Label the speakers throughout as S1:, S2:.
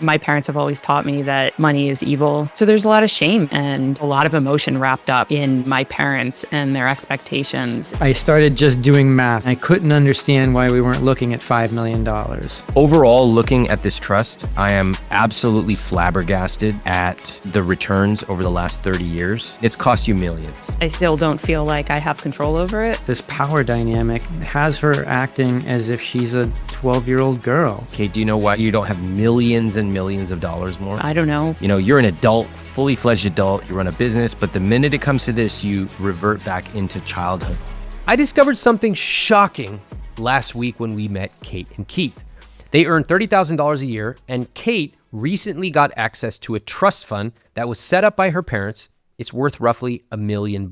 S1: My parents have always taught me that money is evil. So there's a lot of shame and a lot of emotion wrapped up in my parents and their expectations.
S2: I started just doing math. I couldn't understand why we weren't looking at $5 million.
S3: Overall, looking at this trust, I am absolutely flabbergasted at the returns over the last 30 years. It's cost you millions.
S1: I still don't feel like I have control over it.
S2: This power dynamic has her acting as if she's a 12-year-old girl.
S3: Okay, do you know why you don't have millions and millions of dollars more?
S1: I don't know.
S3: You know, you're an adult, fully fledged adult, you run a business, but the minute it comes to this, you revert back into childhood.
S4: I discovered something shocking last week when we met Kate and Keith. They earn $30,000 a year, and Kate recently got access to a trust fund that was set up by her parents. It's worth roughly $1 million.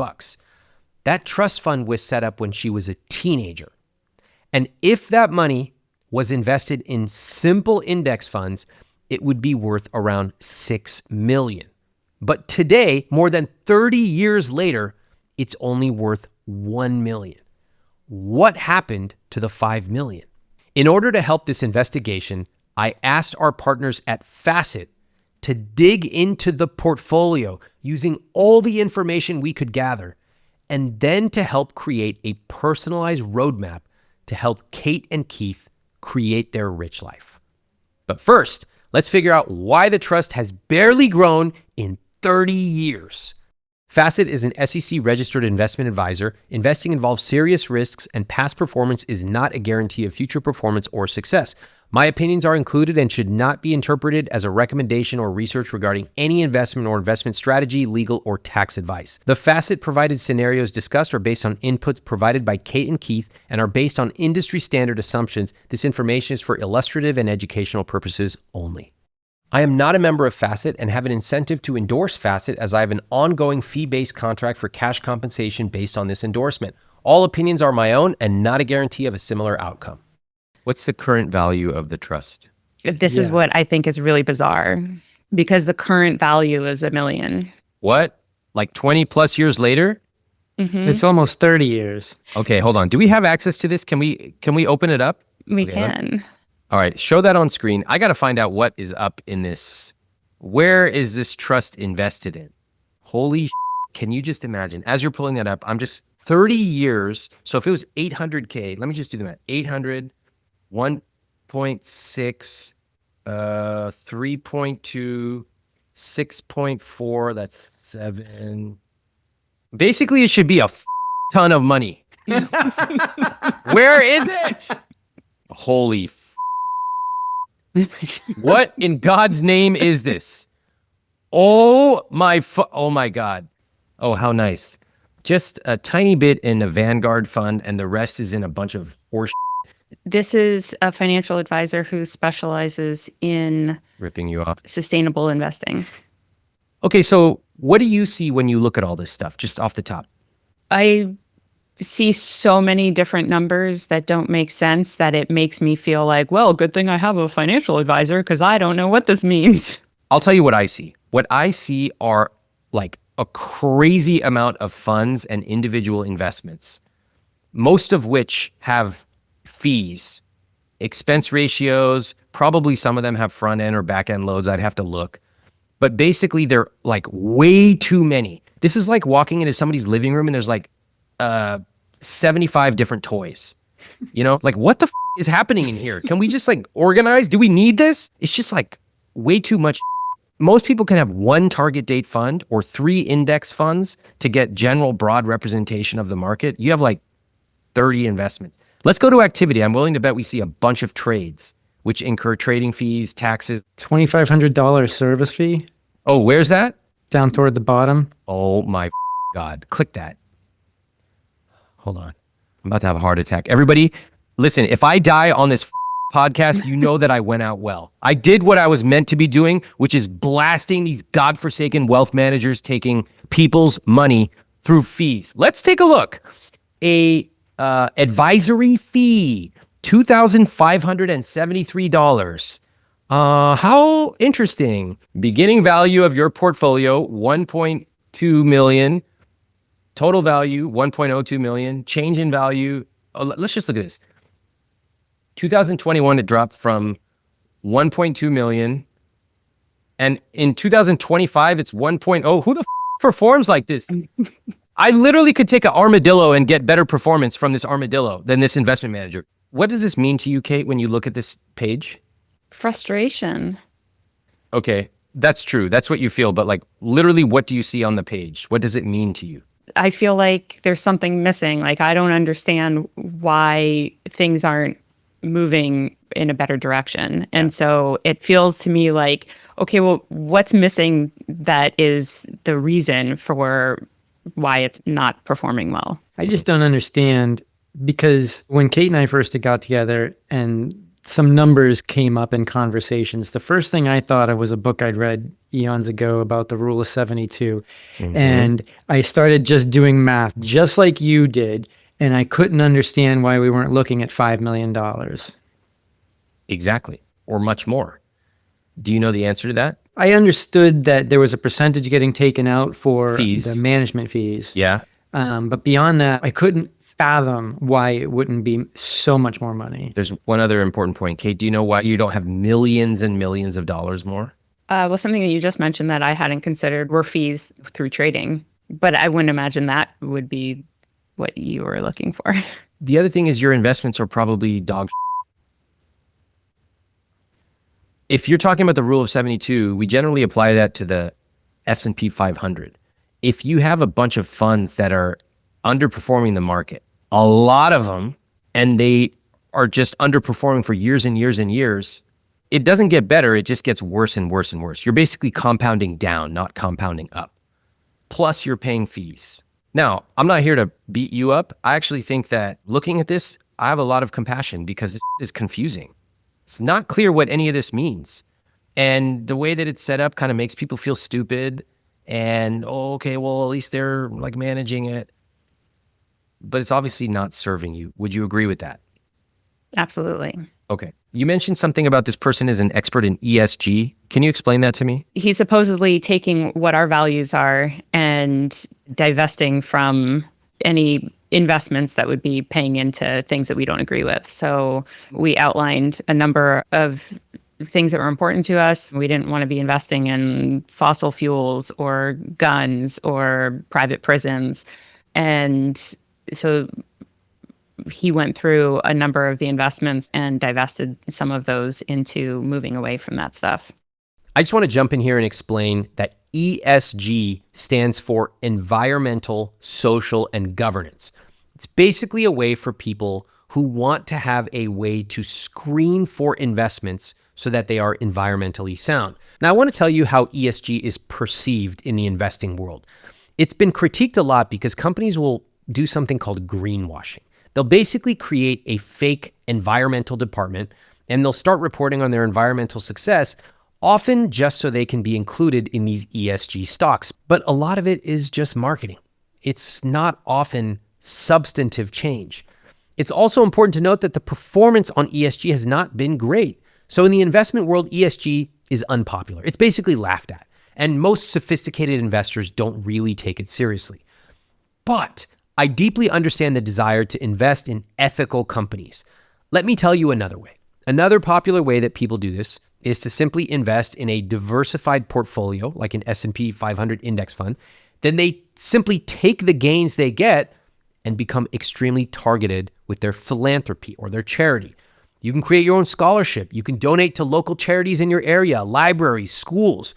S4: That trust fund was set up when she was a teenager. And if that money was invested in simple index funds, it would be worth around $6 million. But today, more than 30 years later, it's only worth $1 million. What happened to the $5 million? In order to help this investigation, I asked our partners at Facet to dig into the portfolio using all the information we could gather, and then to help create a personalized roadmap to help Kate and Keith create their rich life. But first, let's figure out why the trust has barely grown in 30 years. Facet is an SEC-registered investment advisor. Investing involves serious risks, and past performance is not a guarantee of future performance or success. My opinions are included and should not be interpreted as a recommendation or research regarding any investment or investment strategy, legal, or tax advice. The Facet-provided scenarios discussed are based on inputs provided by Kate and Keith and are based on industry standard assumptions. This information is for illustrative and educational purposes only. I am not a member of Facet and have an incentive to endorse Facet as I have an ongoing fee-based contract for cash compensation based on this endorsement. All opinions are my own and not a guarantee of a similar outcome.
S3: What's the current value of the trust?
S1: This is what I think is really bizarre because the current value is $1 million.
S3: What? Like 20 plus years later?
S1: Mm-hmm.
S2: It's almost 30 years.
S3: Okay, hold on. Do we have access to this? Can we open it up?
S1: We can.
S3: All right, show that on screen. I got to find out what is up in this. Where is this trust invested in? Holy can you just imagine? As you're pulling that up, I'm just 30 years. So if it was 800K, let me just do the math. 800, 1.6, 3.2, 6.4, that's 7. Basically, it should be a ton of money. Where is it? Holy what in God's name is this? Oh my God. Oh, how nice. Just a tiny bit in a Vanguard fund and the rest is in a bunch of horse.
S1: This is a financial advisor who specializes in
S3: Ripping you off.
S1: sustainable investing.
S3: Okay, so what do you see when you look at all this stuff, just off the top?
S1: I see so many different numbers that don't make sense that it makes me feel like, well, good thing I have a financial advisor because I don't know what this means.
S3: I'll tell you what I see. What I see are like a crazy amount of funds and individual investments, most of which have fees, expense ratios, probably some of them have front end or back end loads. I'd have to look. But basically, they're like way too many. This is like walking into somebody's living room and there's like 75 different toys. You know, like what the is happening in here? Can we just like organize? Do we need this? It's just like way too much. Most people can have one target date fund or 3 index funds to get general broad representation of the market. You have like 30 investments. Let's go to activity. I'm willing to bet we see a bunch of trades, which incur trading fees, taxes.
S2: $2,500 service fee.
S3: Oh, where's that?
S2: Down toward the bottom.
S3: Oh my God. Click that. Hold on. I'm about to have a heart attack. Everybody, listen, if I die on this podcast, you know that I went out well. I did what I was meant to be doing, which is blasting these godforsaken wealth managers taking people's money through fees. Let's take a look. A advisory fee, $2,573. How interesting. Beginning value of your portfolio, 1.2 million. Total value, 1.02 million. Change in value. Let's just look at this. 2021, it dropped from 1.2 million And in 2025, it's 1.0. Who the performs like this? I literally could take an armadillo and get better performance from this armadillo than this investment manager. What does this mean to you, Kate, when you look at this page?
S1: Frustration.
S3: Okay, that's true. That's what you feel. But like literally, what do you see on the page? What does it mean to you?
S1: I feel like there's something missing. Like, I don't understand why things aren't moving in a better direction. And so it feels to me like, okay, well, what's missing that is the reason for why it's not performing well?
S2: I just don't understand, because when Kate and I first got together and some numbers came up in conversations, the first thing I thought of was a book I'd read eons ago about the rule of 72. And I started just doing math, just like you did. And I couldn't understand why we weren't looking at $5 million.
S3: Exactly. Or much more. Do you know the answer to that?
S2: I understood that there was a percentage getting taken out for
S3: Fees.
S2: the management fees.
S3: Yeah.
S2: But beyond that, I couldn't fathom why it wouldn't be so much more money.
S3: There's one other important point. Kate, do you know why you don't have millions and millions of dollars more?
S1: Well, something that you just mentioned that I hadn't considered were fees through trading, but I wouldn't imagine that would be what you were looking for.
S3: The other thing is your investments are probably dog. If you're talking about the rule of 72, we generally apply that to the S&P 500. If you have a bunch of funds that are underperforming the market, a lot of them, and they are just underperforming for years and years and years, it doesn't get better. It just gets worse and worse and worse. You're basically compounding down, not compounding up. Plus, you're paying fees. Now, I'm not here to beat you up. I actually think that looking at this, I have a lot of compassion because it is confusing. It's not clear what any of this means. And the way that it's set up kind of makes people feel stupid. And, oh, okay, well, at least they're like managing it. But it's obviously not serving you. Would you agree with that?
S1: Absolutely.
S3: Okay. You mentioned something about this person is an expert in ESG. Can you explain that to me?
S1: He's supposedly taking what our values are and divesting from any investments that would be paying into things that we don't agree with. So we outlined a number of things that were important to us. We didn't want to be investing in fossil fuels or guns or private prisons. And so he went through a number of the investments and divested some of those into moving away from that stuff.
S4: I just want to jump in here and explain that ESG stands for environmental, social, and governance. It's basically a way for people who want to have a way to screen for investments so that they are environmentally sound. Now, I want to tell you how ESG is perceived in the investing world. It's been critiqued a lot because companies will do something called greenwashing. They'll basically create a fake environmental department and they'll start reporting on their environmental success, often just so they can be included in these ESG stocks. But a lot of it is just marketing. It's not often substantive change. It's also important to note that the performance on ESG has not been great. So in the investment world, ESG is unpopular. It's basically laughed at. And most sophisticated investors don't really take it seriously. But I deeply understand the desire to invest in ethical companies. Let me tell you another way. Another popular way that people do this is to simply invest in a diversified portfolio, like an S&P 500 index fund. Then they simply take the gains they get and become extremely targeted with their philanthropy or their charity. You can create your own scholarship. You can donate to local charities in your area, libraries, schools.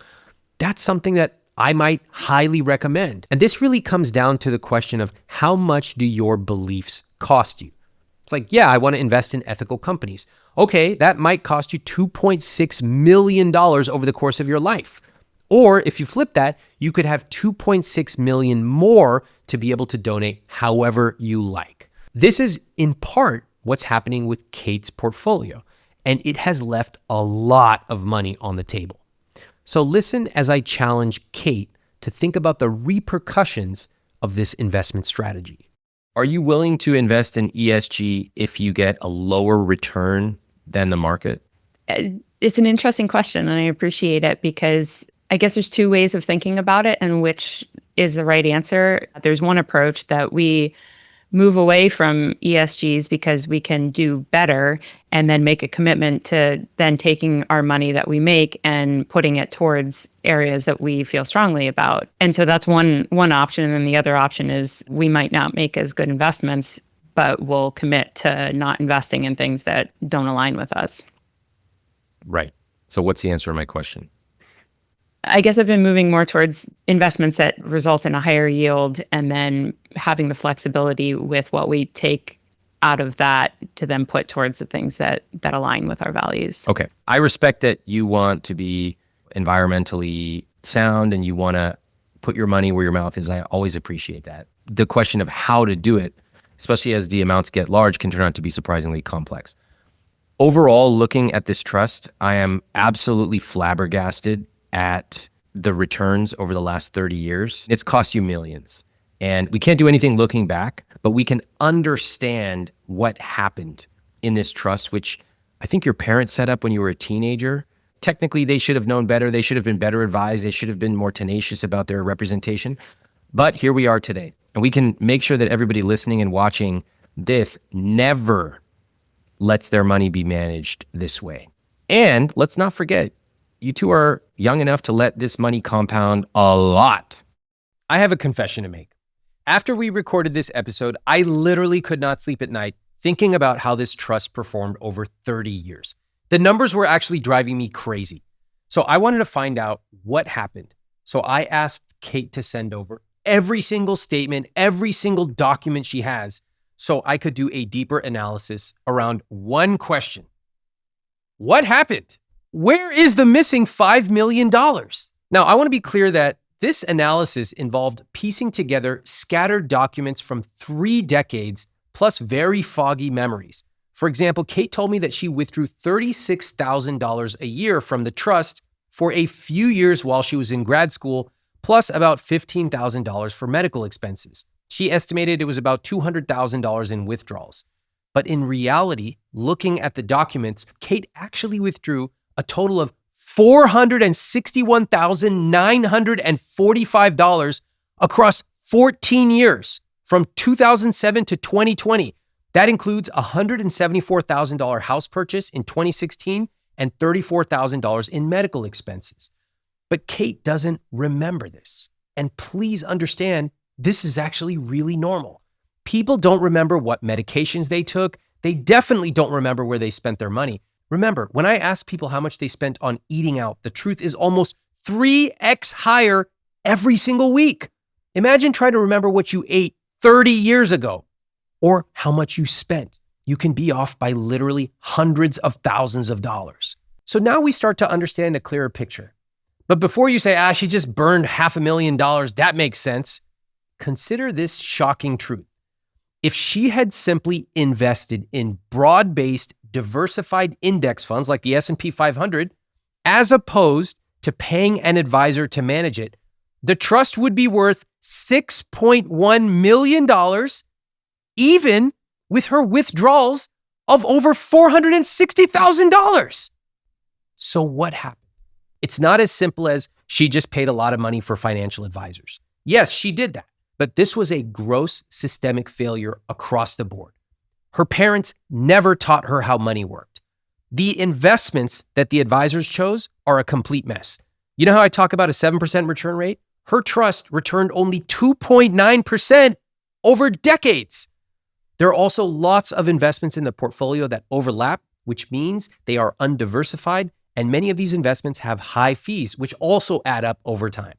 S4: That's something that I might highly recommend. And this really comes down to the question of how much do your beliefs cost you? It's like, yeah, I want to invest in ethical companies. Okay, that might cost you $2.6 million over the course of your life. Or if you flip that, you could have $2.6 million more to be able to donate however you like. This is in part what's happening with Kate's portfolio, and it has left a lot of money on the table. So listen as I challenge Kate to think about the repercussions of this investment strategy.
S3: Are you willing to invest in ESG if you get a lower return than the market?
S1: It's an interesting question, and I appreciate it because I guess there's two ways of thinking about it and which is the right answer. There's one approach that we move away from ESGs because we can do better, and then make a commitment to then taking our money that we make and putting it towards areas that we feel strongly about. And so that's one option. And then the other option is we might not make as good investments, but we'll commit to not investing in things that don't align with us.
S3: Right. So what's the answer to my question?
S1: I guess I've been moving more towards investments that result in a higher yield, and then having the flexibility with what we take out of that to then put towards the things that align with our values.
S3: Okay. I respect that you want to be environmentally sound and you want to put your money where your mouth is. I always appreciate that. The question of how to do it, especially as the amounts get large, can turn out to be surprisingly complex. Overall, looking at this trust, I am absolutely flabbergasted at the returns over the last 30 years. It's cost you millions. And we can't do anything looking back, but we can understand what happened in this trust, which I think your parents set up when you were a teenager. Technically, they should have known better. They should have been better advised. They should have been more tenacious about their representation. But here we are today. And we can make sure that everybody listening and watching this never lets their money be managed this way. And let's not forget, you two are young enough to let this money compound a lot.
S4: I have a confession to make. After we recorded this episode, I literally could not sleep at night thinking about how this trust performed over 30 years. The numbers were actually driving me crazy. So I wanted to find out what happened. So I asked Kate to send over every single statement, every single document she has, so I could do a deeper analysis around one question. What happened? Where is the missing $5 million? Now, I want to be clear that this analysis involved piecing together scattered documents from 3 decades plus very foggy memories. For example, Kate told me that she withdrew $36,000 a year from the trust for a few years while she was in grad school, plus about $15,000 for medical expenses. She estimated it was about $200,000 in withdrawals. But in reality, looking at the documents, Kate actually withdrew a total of $461,945 across 14 years from 2007 to 2020. That includes a $174,000 house purchase in 2016 and $34,000 in medical expenses. But Kate doesn't remember this. And please understand, this is actually really normal. People don't remember what medications they took. They definitely don't remember where they spent their money. Remember, when I ask people how much they spent on eating out, the truth is almost 3x higher every single week. Imagine trying to remember what you ate 30 years ago or how much you spent. You can be off by literally hundreds of thousands of dollars. So now we start to understand a clearer picture. But before you say, she just burned $500,000, that makes sense. Consider this shocking truth. If she had simply invested in broad-based, diversified index funds like the S&P 500, as opposed to paying an advisor to manage it, the trust would be worth $6.1 million, even with her withdrawals of over $460,000. So what happened? It's not as simple as she just paid a lot of money for financial advisors. Yes, she did that, but this was a gross systemic failure across the board. Her parents never taught her how money worked. The investments that the advisors chose are a complete mess. You know how I talk about a 7% return rate? Her trust returned only 2.9% over decades. There are also lots of investments in the portfolio that overlap, which means they are undiversified, and many of these investments have high fees, which also add up over time.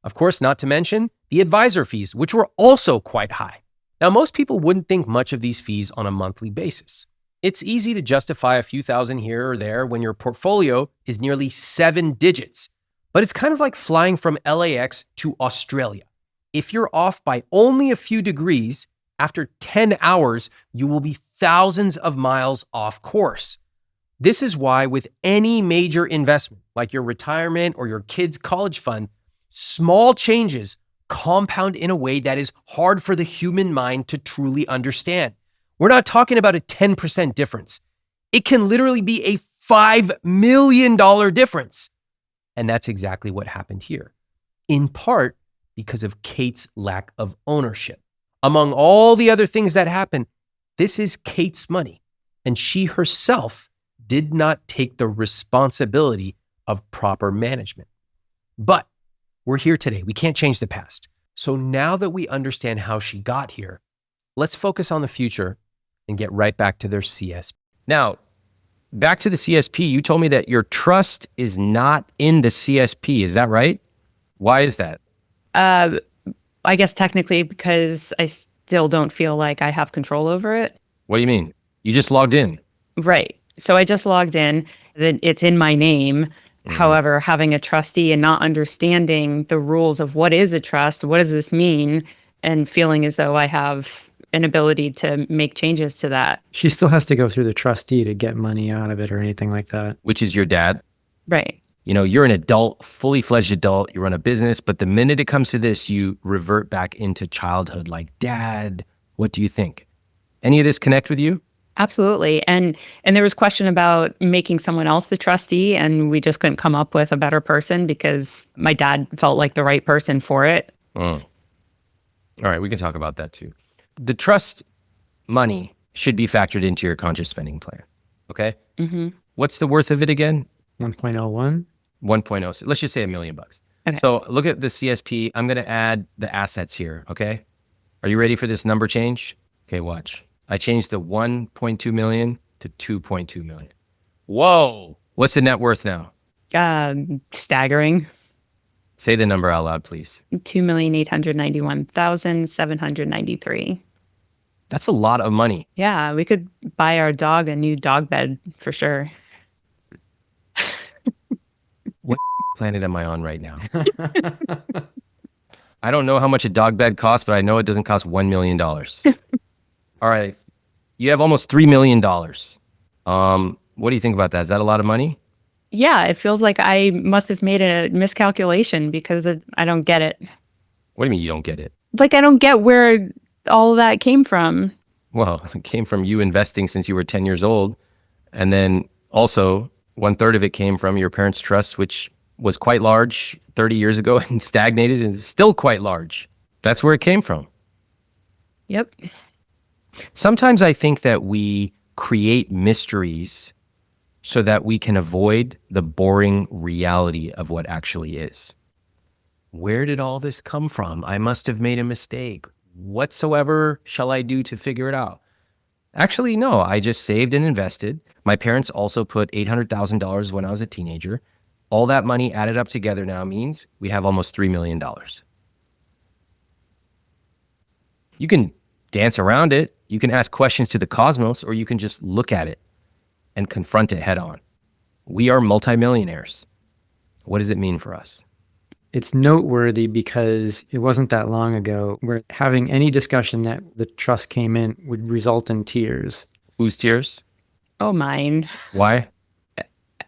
S4: Of course, not to mention the advisor fees, which were also quite high. Now, most people wouldn't think much of these fees on a monthly basis. It's easy to justify a few thousand here or there when your portfolio is nearly 7 digits, but it's kind of like flying from LAX to Australia. If you're off by only a few degrees, after 10 hours, you will be thousands of miles off course. This is why with any major investment, like your retirement or your kids' college fund, small changes compound in a way that is hard for the human mind to truly understand. We're not talking about a 10% difference. It can literally be a $5 million difference. And that's exactly what happened here, in part because of Kate's lack of ownership. Among all the other things that happen, this is Kate's money, and she herself did not take the responsibility of proper management. But we're here today. We can't change the past. So now that we understand how she got here, let's focus on the future and get right back to their CSP.
S3: Now, back to the CSP, you told me that your trust is not in the CSP. Is that right? Why is that?
S1: I guess technically because I still don't feel like I have control over it.
S3: What do you mean? You just logged in.
S1: Right. So I just logged in, that it's in my name. However, having a trustee and not understanding the rules of what is a trust, what does this mean, and feeling as though I have an ability to make changes to that.
S2: She still has to go through the trustee to get money out of it or anything like that.
S3: Which is your dad.
S1: Right.
S3: You know, you're an adult, fully fledged adult, you run a business, but the minute it comes to this, you revert back into childhood. Like, Dad, what do you think? Any of this connect with you?
S1: Absolutely. And there was question about making someone else the trustee, and we just couldn't come up with a better person because my dad felt like the right person for it.
S3: All right, we can talk about that too. The trust money should be factored into your conscious spending plan. Okay?
S1: Mm-hmm.
S3: What's the worth of it again?
S2: 1.01.
S3: 1.0. Let's just say $1 million.
S1: Okay.
S3: So look at the CSP. I'm going to add the assets here. Okay. Are you ready for this number change? Okay, watch. I changed the 1.2 million to 2.2 million. Whoa. What's the net worth now?
S1: Staggering.
S3: Say the number out loud, please.
S1: 2,891,793.
S3: That's a lot of money.
S1: Yeah, we could buy our dog a new dog bed for sure.
S3: What planet am I on right now? I don't know how much a dog bed costs, but I know it doesn't cost $1 million. All right. You have almost $3 million. What do you think about that? Is that a lot of money?
S1: Yeah, it feels like I must have made a miscalculation because I don't get it.
S3: What do you mean you don't get it?
S1: Like, I don't get where all of that came from.
S3: Well, it came from you investing since you were 10 years old. And then also 1/3 of it came from your parents' trust, which was quite large 30 years ago and stagnated and is still quite large. That's where it came from.
S1: Yep.
S3: Sometimes I think that we create mysteries so that we can avoid the boring reality of what actually is. Where did all this come from? I must have made a mistake. Whatsoever shall I do to figure it out? Actually, no, I just saved and invested. My parents also put $800,000 when I was a teenager. All that money added up together now means we have almost $3 million. You can dance around it. You can ask questions to the cosmos, or you can just look at it and confront it head on. We are multimillionaires. What does it mean for us?
S2: It's noteworthy because it wasn't that long ago where having any discussion that the trust came in would result in tears.
S3: Whose tears?
S1: Oh, mine.
S3: Why?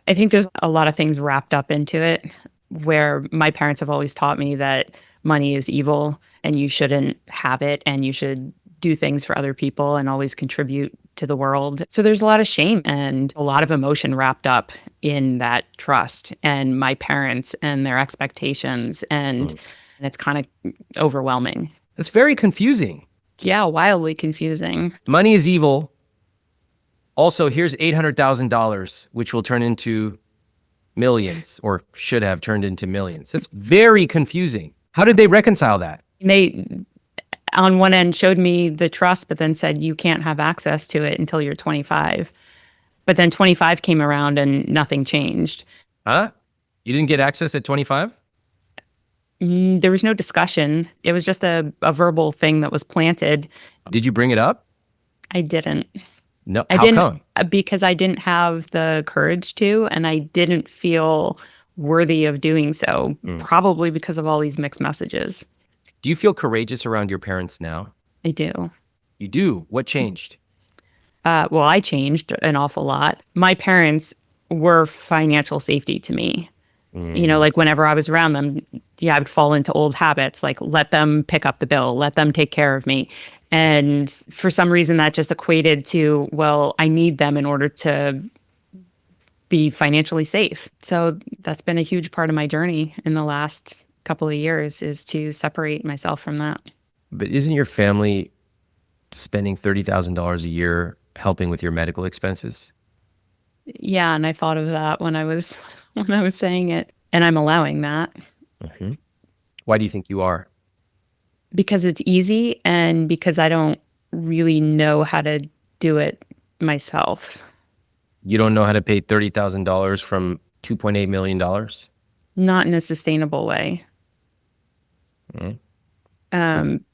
S1: I think there's a lot of things wrapped up into it where my parents have always taught me that money is evil and you shouldn't have it and you should do things for other people and always contribute to the world. So there's a lot of shame and a lot of emotion wrapped up in that trust and my parents and their expectations. And it's kind of overwhelming.
S3: That's very confusing.
S1: Yeah, wildly confusing.
S3: Money is evil. Also, here's $800,000, which will turn into millions, or should have turned into millions. That's very confusing. How did they reconcile that?
S1: They, on one end, showed me the trust, but then said you can't have access to it until you're 25. But then 25 came around and nothing changed.
S3: Huh? You didn't get access at 25?
S1: There was no discussion. It was just a verbal thing that was planted.
S3: Did you bring it up?
S1: I didn't.
S3: No.
S1: I
S3: How
S1: didn't,
S3: come?
S1: because I didn't have the courage to, and I didn't feel worthy of doing so, probably because of all these mixed messages.
S3: Do you feel courageous around your parents now?
S1: I do.
S3: You do? What changed?
S1: Well, I changed an awful lot. My parents were financial safety to me. You know, like whenever I was around them, I would fall into old habits, like let them pick up the bill, let them take care of me. And for some reason that just equated to, well, I need them in order to be financially safe. So that's been a huge part of my journey in the last couple of years, is to separate myself from that.
S3: But isn't your family spending $30,000 a year helping with your medical expenses?
S1: Yeah, and I thought of that when I was when I was saying it, and I'm allowing that
S3: Mhm. Why do you think you are?
S1: because it's easy and because I don't really know how to do it myself.
S3: You don't know how to pay $30,000 from $2.8 million?
S1: Not in a sustainable way.
S3: Mhm.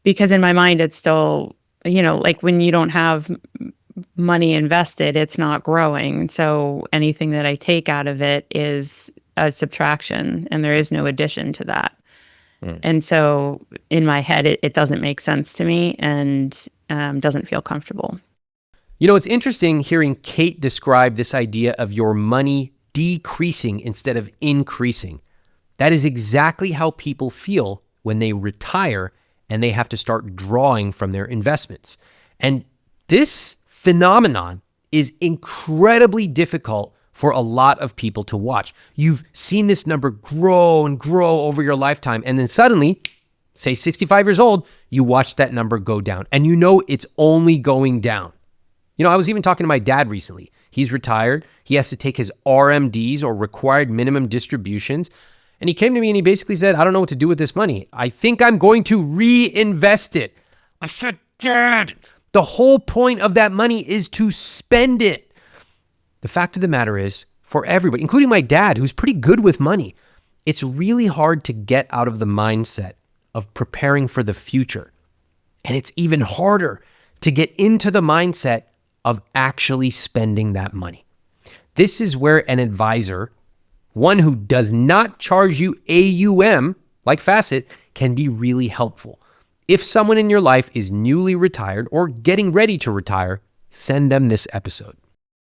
S1: Because in my mind, it's still, like when you don't have money invested, it's not growing. So anything that I take out of it is a subtraction, and there is no addition to that.
S3: Mm.
S1: And so in my head, it doesn't make sense to me and doesn't feel comfortable.
S4: You know, it's interesting hearing Kate describe this idea of your money decreasing instead of increasing. That is exactly how people feel when they retire and they have to start drawing from their investments. And this phenomenon is incredibly difficult for a lot of people to watch. You've seen this number grow and grow over your lifetime, and then suddenly, say 65 years old, you watch that number go down, and you know it's only going down. You know, I was even talking to my dad recently. He's retired. He has to take his RMDs, or required minimum distributions. And he came to me and he basically said, I don't know what to do with this money. I think I'm going to reinvest it. I said, Dad, the whole point of that money is to spend it. The fact of the matter is, for everybody, including my dad, who's pretty good with money, it's really hard to get out of the mindset of preparing for the future. And it's even harder to get into the mindset of actually spending that money. This is where an advisor, one who does not charge you AUM like Facet, can be really helpful. If someone in your life is newly retired or getting ready to retire, send them this episode.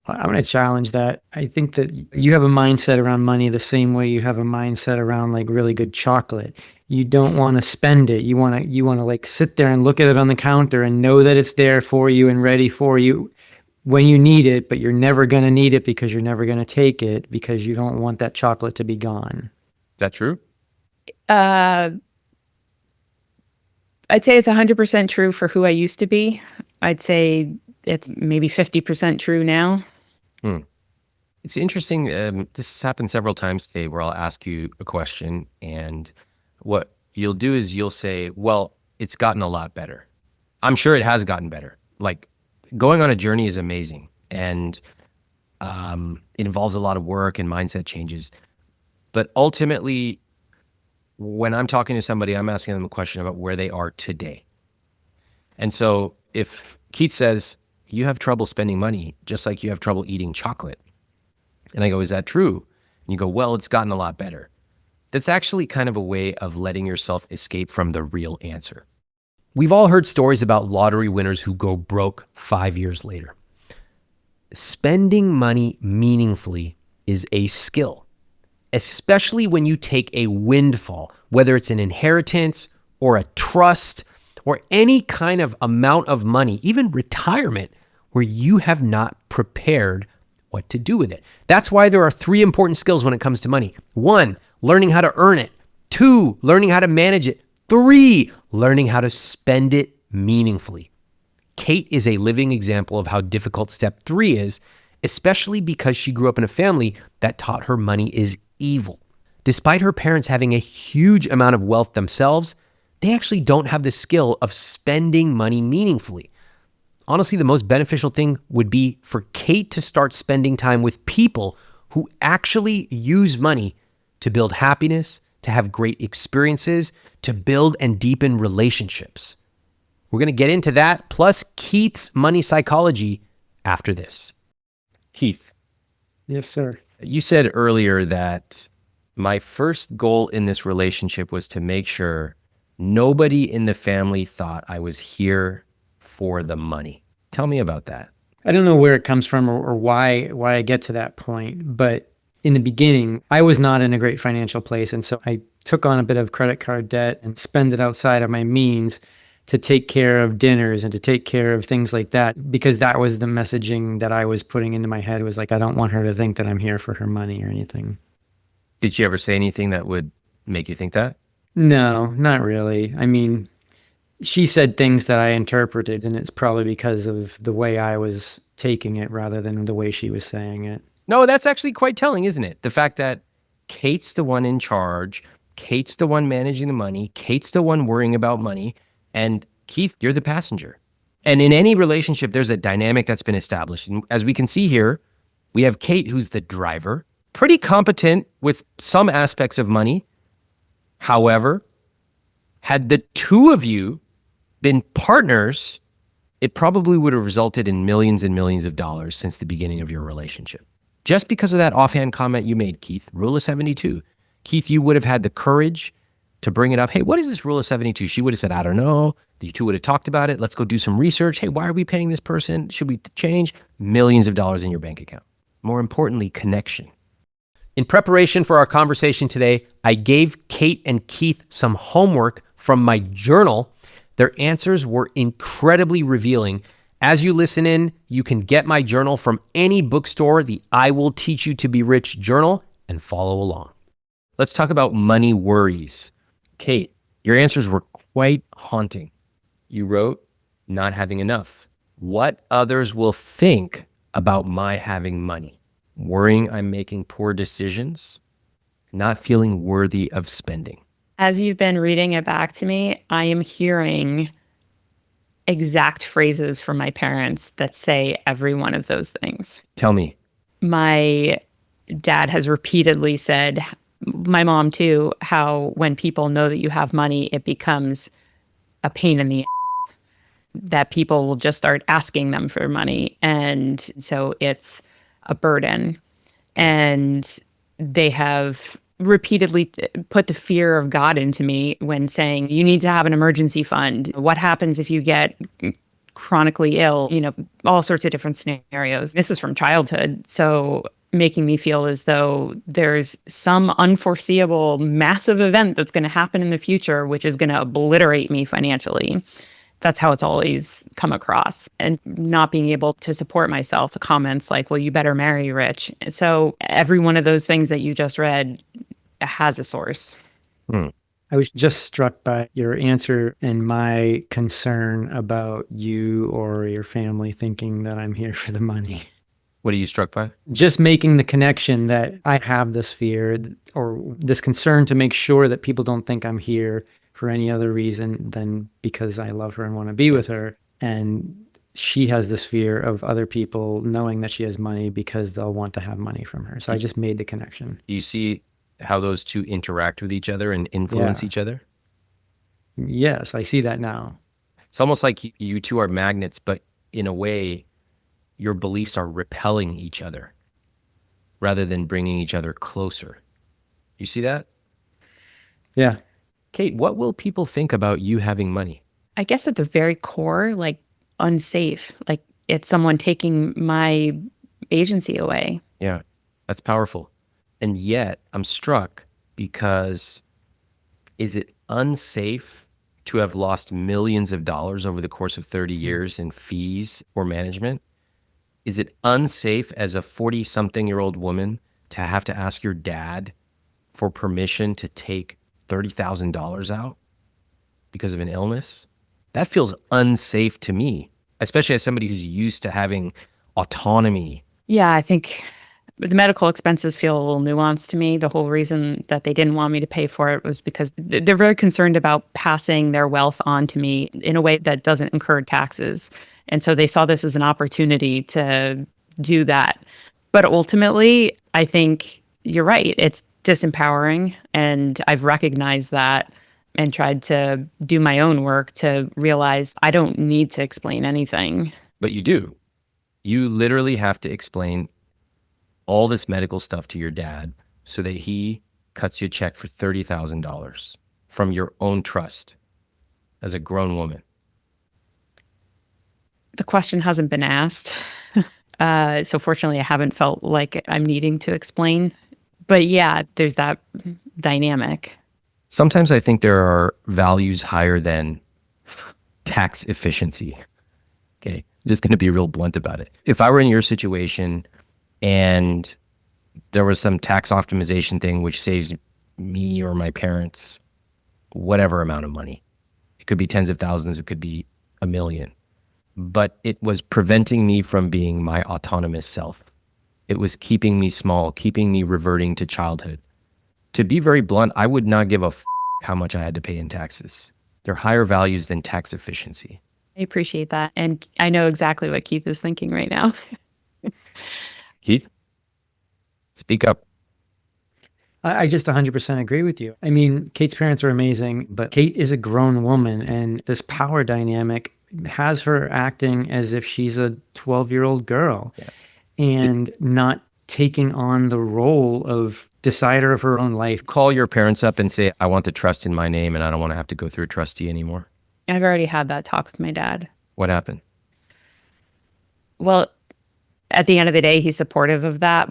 S2: I'm going to challenge that. I think that you have a mindset around money the same way you have a mindset around like really good chocolate. You don't want to spend it. You want to like sit there and look at it on the counter and know that it's there for you and ready for you when you need it, but you're never going to need it because you're never going to take it because you don't want that chocolate to be gone.
S3: Is that true?
S1: I'd say it's 100% true for who I used to be. I'd say it's maybe 50% true now.
S3: It's interesting. This has happened several times today where I'll ask you a question, and what you'll do is you'll say, well, it's gotten a lot better. I'm sure it has gotten better. Like, going on a journey is amazing, and it involves a lot of work and mindset changes. But ultimately, when I'm talking to somebody, I'm asking them a question about where they are today. And so if Keith says, you have trouble spending money, just like you have trouble eating chocolate. And I go, is that true? And you go, well, it's gotten a lot better. That's actually kind of a way of letting yourself escape from the real answer.
S4: We've all heard stories about lottery winners who go broke 5 years later. Spending money meaningfully is a skill, especially when you take a windfall, whether it's an inheritance or a trust or any kind of amount of money, even retirement, where you have not prepared what to do with it. That's why there are 3 important skills when it comes to money. 1, learning how to earn it. 2, learning how to manage it. 3, learning how to spend it meaningfully. Kate is a living example of how difficult step 3 is, especially because she grew up in a family that taught her money is evil. Despite her parents having a huge amount of wealth themselves, they actually don't have the skill of spending money meaningfully. Honestly, the most beneficial thing would be for Kate to start spending time with people who actually use money to build happiness, to have great experiences, to build and deepen relationships. We're going to get into that, plus Keith's money psychology after this.
S3: Keith,
S2: Yes, sir.
S3: you said earlier that my first goal in this relationship was to make sure nobody in the family thought I was here for the money. Tell me about that.
S2: I don't know where it comes from or why I get to that point, but in the beginning, I was not in a great financial place. And so I took on a bit of credit card debt and spend it outside of my means to take care of dinners and to take care of things like that, because that was the messaging that I was putting into my head, was like, I don't want her to think that I'm here for her money or anything.
S3: Did she ever say anything that would make you think that?
S2: No, not really. I mean, she said things that I interpreted, and it's probably because of the way I was taking it rather than the way she was saying it.
S3: No, that's actually quite telling, isn't it? The fact that Kate's the one in charge, Kate's the one managing the money, Kate's the one worrying about money, and Keith, you're the passenger. And in any relationship, there's a dynamic that's been established. And as we can see here, we have Kate, who's the driver, pretty competent with some aspects of money. However, had the two of you been partners, it probably would have resulted in millions and millions of dollars since the beginning of your relationship. Just because of that offhand comment you made, Keith, rule of 72. Keith, you would have had the courage to bring it up. Hey, what is this rule of 72? She would have said, I don't know. The two would have talked about it. Let's go do some research. Hey, why are we paying this person? Should we change? Millions of dollars in your bank account. More importantly, connection.
S4: In preparation for our conversation today, I gave Kate and Keith some homework from my journal. Their answers were incredibly revealing. As you listen in, you can get my journal from any bookstore, the I Will Teach You to Be Rich journal, and follow along.
S3: Let's talk about money worries. Kate, your answers were quite haunting. You wrote, not having enough. What others will think about my having money. Worrying I'm making poor decisions. Not feeling worthy of spending.
S1: As you've been reading it back to me, I am hearing exact phrases from my parents that say every one of those things.
S3: Tell me.
S1: My dad has repeatedly said, my mom too, how when people know that you have money, it becomes a pain in the ass, that people will just start asking them for money. And so it's a burden. And they have repeatedly put the fear of God into me when saying, you need to have an emergency fund. What happens if you get chronically ill? All sorts of different scenarios. This is from childhood. So making me feel as though there's some unforeseeable massive event that's going to happen in the future, which is going to obliterate me financially. That's how it's always come across. And not being able to support myself, comments like, well, you better marry rich. So every one of those things that you just read has a source.
S2: I was just struck by your answer and my concern about you or your family thinking that I'm here for the money.
S3: What are you struck by?
S2: Just making the connection that I have this fear or this concern to make sure that people don't think I'm here for any other reason than because I love her and want to be with her. And she has this fear of other people knowing that she has money because they'll want to have money from her. So I just made the connection.
S3: Do you see how those two interact with each other and influence each other?
S2: Yes, I see that now.
S3: It's almost like you two are magnets, but in a way, your beliefs are repelling each other rather than bringing each other closer. You see that?
S2: Yeah.
S3: Kate, what will people think about you having money?
S1: I guess at the very core, like unsafe, like it's someone taking my agency away.
S3: Yeah, that's powerful. And yet I'm struck because is it unsafe to have lost millions of dollars over the course of 30 years in fees or management? Is it unsafe as a 40-something-year-old woman to have to ask your dad for permission to take $30,000 out because of an illness? That feels unsafe to me, especially as somebody who's used to having autonomy.
S1: Yeah, I think the medical expenses feel a little nuanced to me. The whole reason that they didn't want me to pay for it was because they're very concerned about passing their wealth on to me in a way that doesn't incur taxes. And so they saw this as an opportunity to do that. But ultimately, I think you're right. It's disempowering. And I've recognized that and tried to do my own work to realize I don't need to explain anything.
S3: But you do. You literally have to explain all this medical stuff to your dad so that he cuts you a check for $30,000 from your own trust as a grown woman.
S1: The question hasn't been asked. So fortunately, I haven't felt like I'm needing to explain. But yeah, there's that dynamic.
S3: Sometimes I think there are values higher than tax efficiency. Okay, I'm just going to be real blunt about it. If I were in your situation and there was some tax optimization thing which saves me or my parents whatever amount of money, it could be tens of thousands, it could be a million. But it was preventing me from being my autonomous self. It was keeping me small, keeping me reverting to childhood. To be very blunt, I would not give a how much I had to pay in taxes. They're higher values than tax efficiency.
S1: I appreciate that. And I know exactly what Keith is thinking right now.
S3: Keith, speak up.
S2: I just 100% agree with you. I mean, Kate's parents are amazing, but Kate is a grown woman, and this power dynamic has her acting as if she's a 12-year-old girl and not taking on the role of decider of her own life.
S3: Call your parents up and say, I want the trust in my name and I don't want to have to go through a trustee anymore.
S1: I've already had that talk with my dad.
S3: What happened?
S1: Well, at the end of the day, he's supportive of that.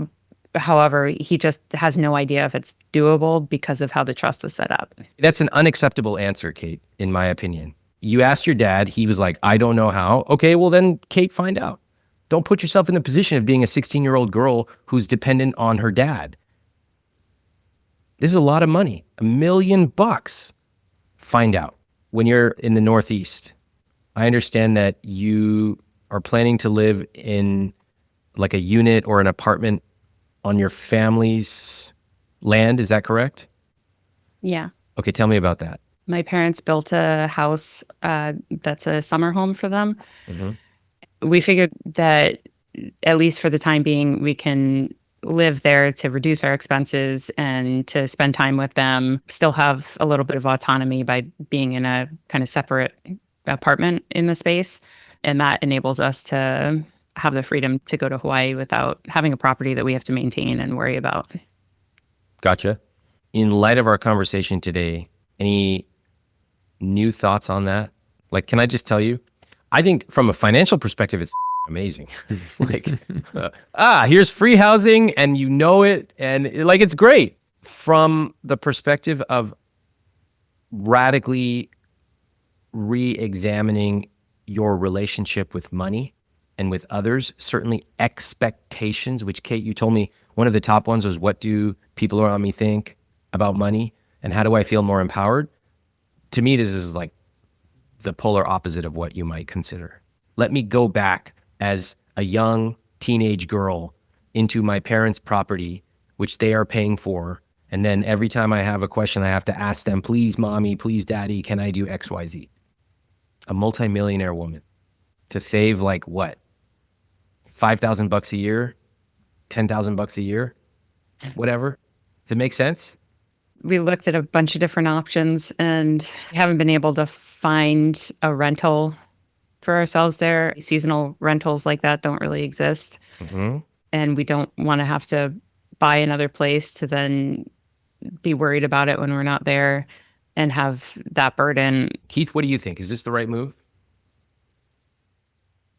S1: However, he just has no idea if it's doable because of how the trust was set up.
S3: That's an unacceptable answer, Kate, in my opinion. You asked your dad, he was like, I don't know how. Okay, well then, Kate, find out. Don't put yourself in the position of being a 16-year-old girl who's dependent on her dad. This is a lot of money, $1 million. Find out. When you're in the Northeast, I understand that you are planning to live in like a unit or an apartment on your family's land. Is that correct?
S1: Yeah.
S3: Okay, tell me about that.
S1: My parents built a house that's a summer home for them.
S3: Mm-hmm.
S1: We figured that at least for the time being, we can live there to reduce our expenses and to spend time with them, still have a little bit of autonomy by being in a kind of separate apartment in the space. And that enables us to have the freedom to go to Hawaii without having a property that we have to maintain and worry about.
S3: Gotcha. In light of our conversation today, any new thoughts on that? Like, can I just tell you, I think from a financial perspective, it's amazing. Like, here's free housing and you know it. And it's great. From the perspective of radically re-examining your relationship with money and with others, certainly expectations, which Kate, you told me one of the top ones was, what do people around me think about money and how do I feel more empowered? To me, this is like the polar opposite of what you might consider. Let me go back as a young teenage girl into my parents' property, which they are paying for. And then every time I have a question, I have to ask them, please, mommy, please, daddy, can I do XYZ? A multimillionaire woman to save like what? $5,000 a year, $10,000 a year, whatever. Does it make sense?
S1: We looked at a bunch of different options and haven't been able to find a rental for ourselves there. Seasonal rentals like that don't really exist.
S3: Mm-hmm.
S1: And we don't want to have to buy another place to then be worried about it when we're not there and have that burden.
S3: Keith, what do you think? Is this the right move?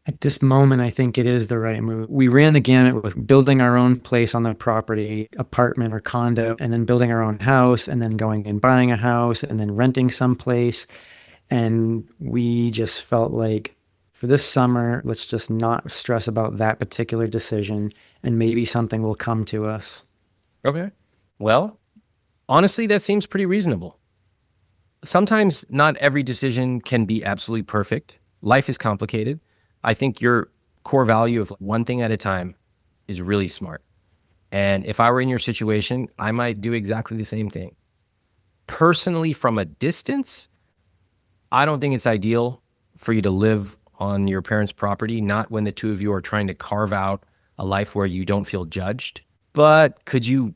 S2: At this moment, I think it is the right move. We ran the gamut with building our own place on the property, apartment or condo, and then building our own house, and then going and buying a house, and then renting someplace. And we just felt like for this summer, let's just not stress about that particular decision, and maybe something will come to us.
S3: Okay. Well, honestly, that seems pretty reasonable. Sometimes not every decision can be absolutely perfect. Life is complicated. I think your core value of one thing at a time is really smart. And if I were in your situation, I might do exactly the same thing. Personally, from a distance, I don't think it's ideal for you to live on your parents' property, not when the two of you are trying to carve out a life where you don't feel judged. But could you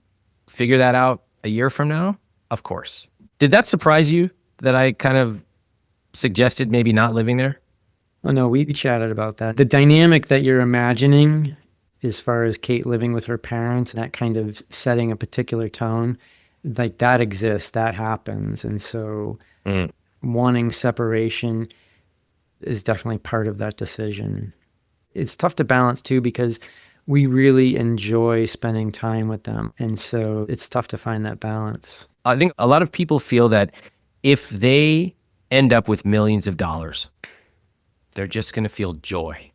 S3: figure that out a year from now? Of course. Did that surprise you that I kind of suggested maybe not living there?
S2: Oh, no, we chatted about that. The dynamic that you're imagining as far as Kate living with her parents, that kind of setting a particular tone, like that exists, that happens. And so wanting separation is definitely part of that decision. It's tough to balance too, because we really enjoy spending time with them. And so it's tough to find that balance.
S3: I think a lot of people feel that if they end up with millions of dollars, they're just going to feel joy.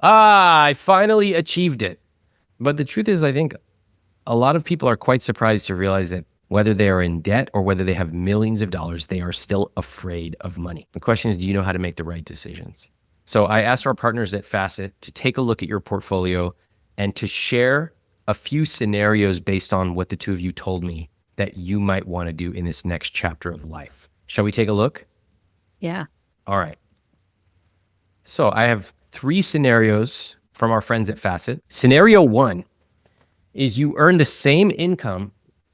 S3: I finally achieved it. But the truth is, I think a lot of people are quite surprised to realize that Whether they are in debt or whether they have millions of dollars, they are still afraid of money. The question is, do you know how to make the right decisions? So I asked our partners at Facet to take a look at your portfolio and to share a few scenarios based on what the two of you told me that you might want to do in this next chapter of life. Shall we take a look?
S1: Yeah.
S3: All right. So I have 3 scenarios from our friends at Facet. Scenario 1 is you earn the same income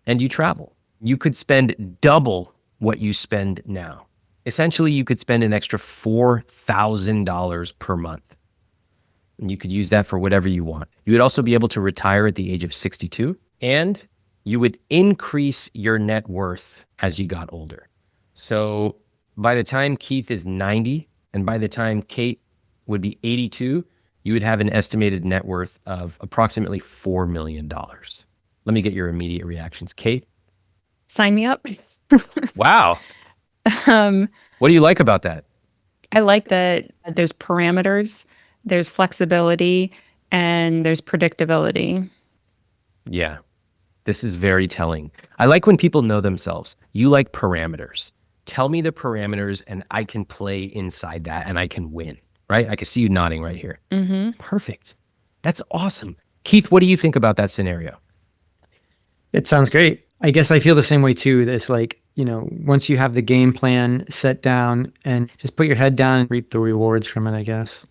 S3: and you travel. You could spend double what you spend now. Essentially, you could spend an extra $4,000 per month. And you could use that for whatever you want. You would also be able to retire at the age of 62, and you would increase your net worth as you got older. So by the time Keith is 90, and by the time Kate would be 82, you would have an estimated net worth of approximately $4 million. Let me get your immediate reactions. Kate?
S1: Sign me up.
S3: Wow. What do you like about that?
S1: I like that there's parameters, there's flexibility, and there's predictability.
S3: Yeah, this is very telling. I like when people know themselves. You like parameters. Tell me the parameters and I can play inside that and I can win, right? I can see you nodding right here.
S1: Mm-hmm.
S3: Perfect. That's awesome. Keith, what do you think about that scenario?
S2: It sounds great. I guess I feel the same way too. It's like, once you have the game plan set down and just put your head down and reap the rewards from it, I guess.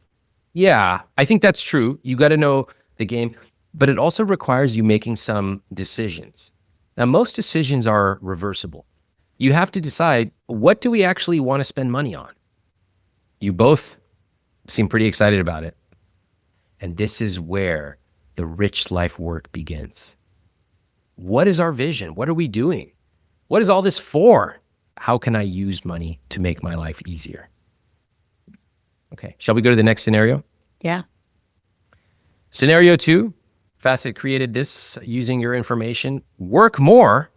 S3: Yeah, I think that's true. You got to know the game, but it also requires you making some decisions. Now, most decisions are reversible. You have to decide, what do we actually want to spend money on? You both seem pretty excited about it. And this is where the rich life work begins. What is our vision? What are we doing? What is all this for? How can I use money to make my life easier? Okay, shall we go to the next scenario?
S1: Yeah.
S3: Scenario 2, Facet created this using your information. Work more,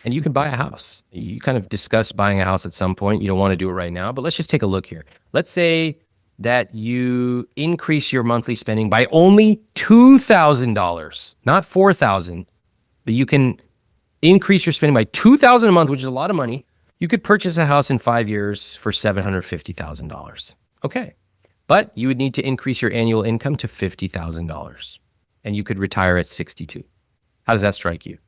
S3: and you can buy a house. You kind of discussed buying a house at some point. You don't want to do it right now, but let's just take a look here. Let's say that you increase your monthly spending by only $2,000, not $4,000, but you can increase your spending by $2,000 a month, which is a lot of money. You could purchase a house in 5 years for $750,000. Okay. But you would need to increase your annual income to $50,000 and you could retire at 62. How does that strike you?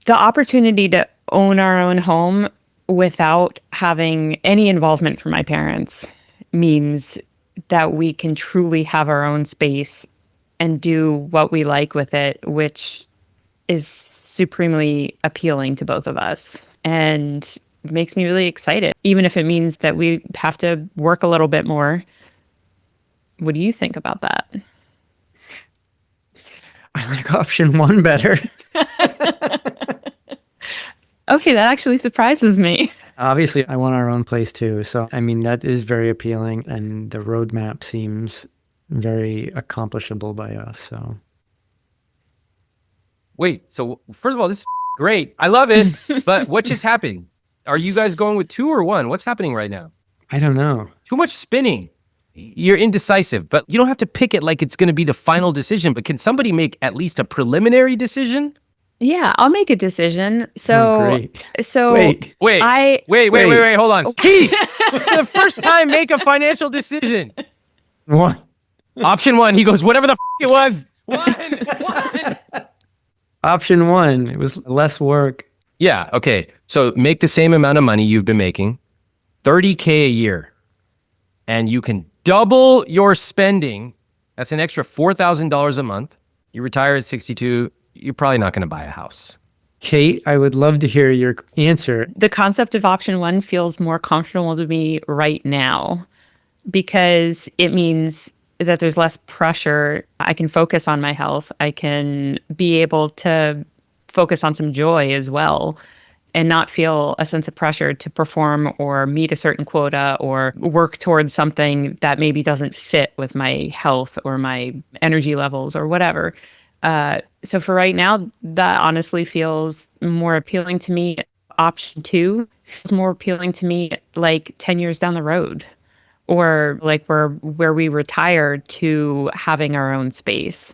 S1: The opportunity to own our own home without having any involvement from my parents means that we can truly have our own space and do what we like with it, which is supremely appealing to both of us and makes me really excited, even if it means that we have to work a little bit more. What do you think about that?
S2: I like option 1 better.
S1: Okay, that actually surprises me.
S2: Obviously, I want our own place too. So, that is very appealing, and the roadmap seems very accomplishable by us. So,
S3: wait, so first of all, this is great. I love it. But what just happened? Are you guys going with 2 or 1? What's happening right now?
S2: I don't know.
S3: Too much spinning. You're indecisive, but you don't have to pick it like it's going to be the final decision. But can somebody make at least a preliminary decision?
S1: Yeah, I'll make a decision. So,
S2: great.
S1: Wait.
S3: Wait, hold on. Keith, for the first time, make a financial decision.
S2: What?
S3: Option 1, he goes, whatever the it was. One.
S2: Option 1, it was less work.
S3: Yeah, okay. So make the same amount of money you've been making, $30K a year, and you can double your spending. That's an extra $4,000 a month. You retire at 62, you're probably not going to buy a house.
S2: Kate, I would love to hear your answer.
S1: The concept of option 1 feels more comfortable to me right now because it means that there's less pressure. I can focus on my health. I can be able to focus on some joy as well and not feel a sense of pressure to perform or meet a certain quota or work towards something that maybe doesn't fit with my health or my energy levels or whatever. So for right now, that honestly feels more appealing to me. Option 2 feels more appealing to me like 10 years down the road, or like where we retire to having our own space,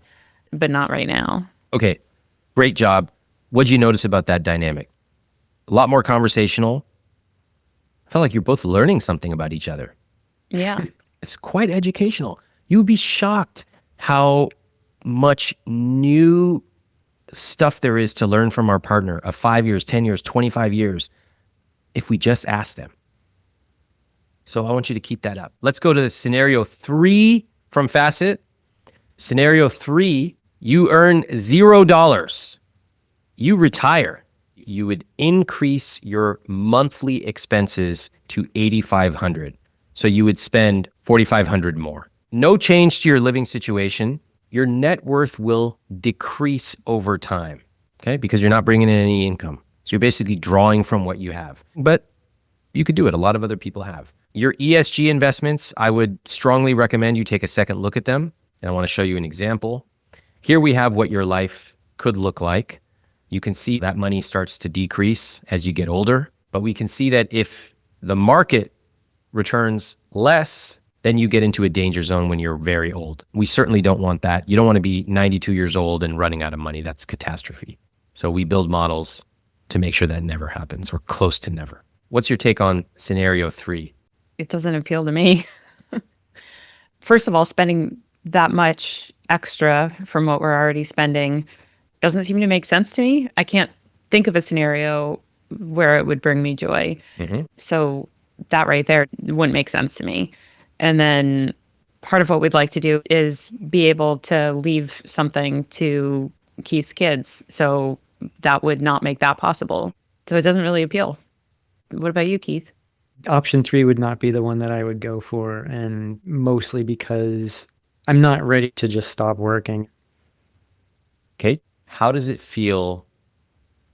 S1: but not right now.
S3: Okay, great job. What'd you notice about that dynamic? A lot more conversational. I felt like you're both learning something about each other.
S1: Yeah.
S3: It's quite educational. You would be shocked how much new stuff there is to learn from our partner of 5 years, 10 years, 25 years, if we just ask them. So I want you to keep that up. Let's go to scenario 3 from Facet. Scenario 3, you earn $0. You retire. You would increase your monthly expenses to $8,500. So you would spend $4,500 more. No change to your living situation. Your net worth will decrease over time, okay? Because you're not bringing in any income. So you're basically drawing from what you have. But you could do it. A lot of other people have. Your ESG investments, I would strongly recommend you take a second look at them. And I want to show you an example. Here we have what your life could look like. You can see that money starts to decrease as you get older. But we can see that if the market returns less, then you get into a danger zone when you're very old. We certainly don't want that. You don't want to be 92 years old and running out of money. That's catastrophe. So we build models to make sure that never happens or close to never. What's your take on scenario 3?
S1: It doesn't appeal to me. First of all, spending that much extra from what we're already spending doesn't seem to make sense to me. I can't think of a scenario where it would bring me joy.
S3: Mm-hmm.
S1: So that right there wouldn't make sense to me. And then part of what we'd like to do is be able to leave something to Keith's kids. So that would not make that possible. So it doesn't really appeal. What about you, Keith?
S2: Option 3 would not be the one that I would go for, and mostly because I'm not ready to just stop working.
S3: Okay. How does it feel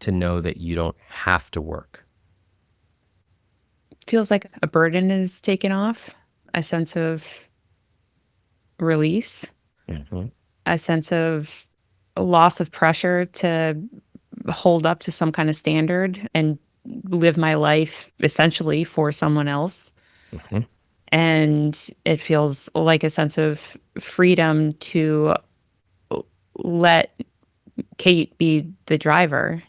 S3: to know that you don't have to work?
S1: Feels like a burden is taken off, a sense of release,
S3: Mm-hmm.
S1: a sense of a loss of pressure to hold up to some kind of standard and live my life essentially for someone else.
S3: Mm-hmm.
S1: And it feels like a sense of freedom to let Kate be the driver.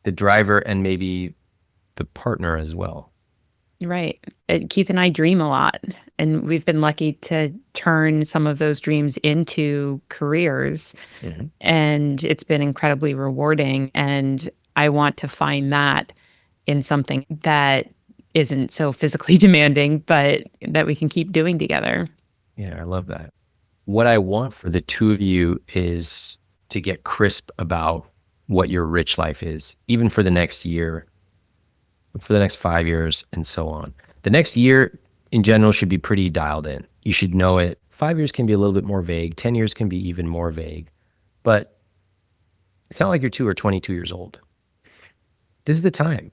S3: The driver and maybe the partner as well.
S1: Right. Keith and I dream a lot, and we've been lucky to turn some of those dreams into careers.
S3: Mm-hmm.
S1: And it's been incredibly rewarding. And I want to find that in something that isn't so physically demanding, but that we can keep doing together.
S3: Yeah, I love that. What I want for the two of you is to get crisp about what your rich life is, even for the next year, for the next 5 years, and so on. The next year, in general, should be pretty dialed in. You should know it. 5 years can be a little bit more vague. 10 years can be even more vague. But it's not like you two are 22 years old. This is the time.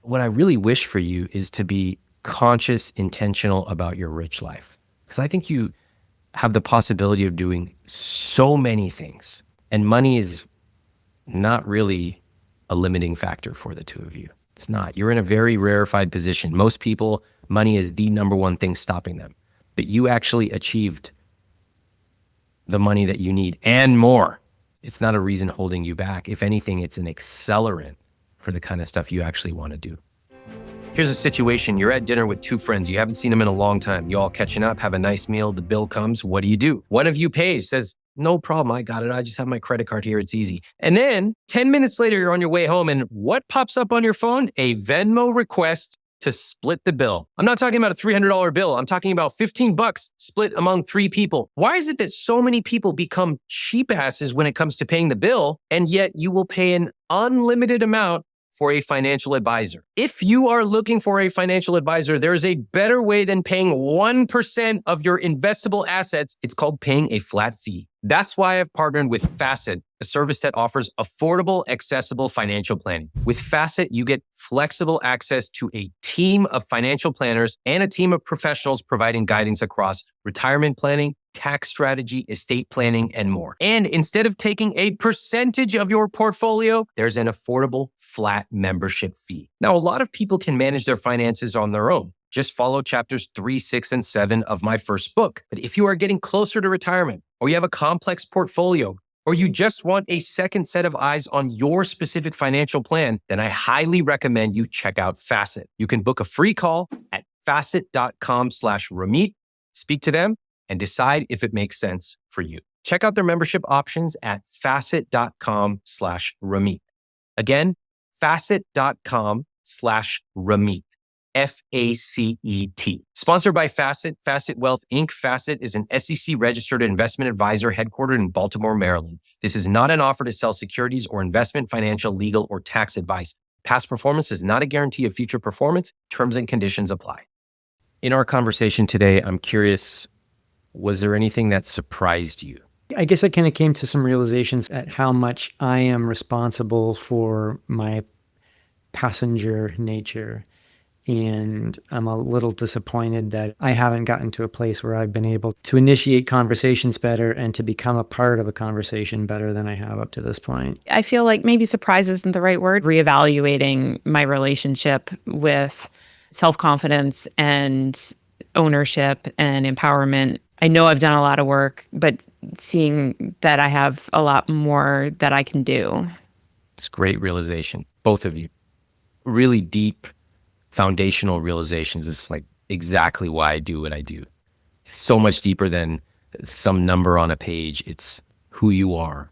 S3: What I really wish for you is to be conscious, intentional about your rich life. Because I think you have the possibility of doing so many things. And money is not really a limiting factor for the two of you. It's not. You're in a very rarefied position. Most people, money is the number one thing stopping them. But you actually achieved the money that you need and more. It's not a reason holding you back. If anything, it's an accelerant for the kind of stuff you actually want to do. Here's a situation. You're at dinner with two friends. You haven't seen them in a long time. You all catching up, have a nice meal. The bill comes. What do? One of you pays, says, no problem. I got it. I just have my credit card here. It's easy. And then 10 minutes later, you're on your way home. And what pops up on your phone? A Venmo request to split the bill. I'm not talking about a $300 bill. I'm talking about $15 split among 3 people. Why is it that so many people become cheap asses when it comes to paying the bill, and yet you will pay an unlimited amount for a financial advisor? If you are looking for a financial advisor, there is a better way than paying 1% of your investable assets. It's called paying a flat fee. That's why I've partnered with Facet, a service that offers affordable, accessible financial planning. With Facet, you get flexible access to a team of financial planners and a team of professionals providing guidance across retirement planning, tax strategy, estate planning, and more. And instead of taking a percentage of your portfolio, there's an affordable flat membership fee. Now, a lot of people can manage their finances on their own. Just follow chapters 3, 6, and 7 of my first book. But if you are getting closer to retirement, or you have a complex portfolio, or you just want a second set of eyes on your specific financial plan, then I highly recommend you check out Facet. You can book a free call at facet.com/Ramit, speak to them, and decide if it makes sense for you. Check out their membership options at facet.com/Ramit. Again, facet.com/Ramit. FACET. Sponsored by Facet, Facet Wealth Inc. Facet is an SEC registered investment advisor headquartered in Baltimore, Maryland. This is not an offer to sell securities or investment, financial, legal, or tax advice. Past performance is not a guarantee of future performance. Terms and conditions apply. In our conversation today, I'm curious, was there anything that surprised you?
S2: I guess I kind of came to some realizations at how much I am responsible for my passenger nature. And I'm a little disappointed that I haven't gotten to a place where I've been able to initiate conversations better and to become a part of a conversation better than I have up to this point.
S1: I feel like maybe surprise isn't the right word. Reevaluating my relationship with self-confidence and ownership and empowerment. I know I've done a lot of work, but seeing that I have a lot more that I can do.
S3: It's great realization. Both of you. Really deep foundational realizations. It's like exactly why I do what I do. So much deeper than some number on a page. It's who you are,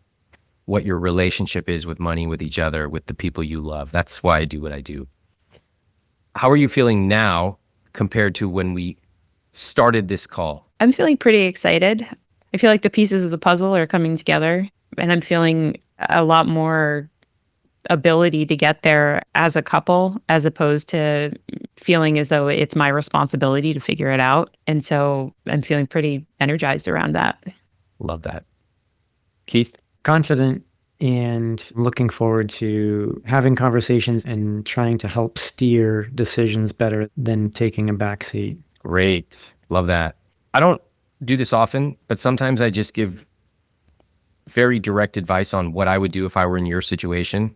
S3: what your relationship is with money, with each other, with the people you love. That's why I do what I do. How are you feeling now compared to when we started this call?
S1: I'm feeling pretty excited. I feel like the pieces of the puzzle are coming together, and I'm feeling a lot more ability to get there as a couple, as opposed to feeling as though it's my responsibility to figure it out. And so I'm feeling pretty energized around that.
S3: Love that. Keith?
S2: Confident and looking forward to having conversations and trying to help steer decisions better than taking a backseat.
S3: Great. Love that. I don't do this often, but sometimes I just give very direct advice on what I would do if I were in your situation.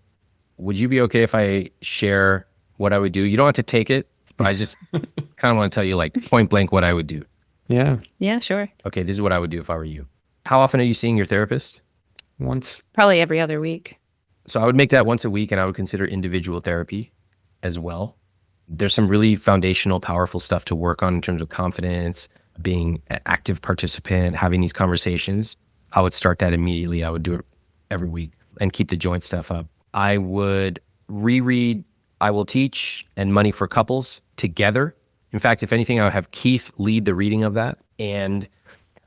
S3: Would you be okay if I share what I would do? You don't have to take it, but I just kind of want to tell you like point blank what I would do.
S2: Yeah.
S1: Yeah, sure.
S3: Okay, this is what I would do if I were you. How often are you seeing your therapist?
S2: Once.
S1: Probably every other week.
S3: So I would make that once a week, and I would consider individual therapy as well. There's some really foundational, powerful stuff to work on in terms of confidence, being an active participant, having these conversations. I would start that immediately. I would do it every week and keep the joint stuff up. I would reread I Will Teach and Money for Couples together. In fact, if anything, I would have Keith lead the reading of that. And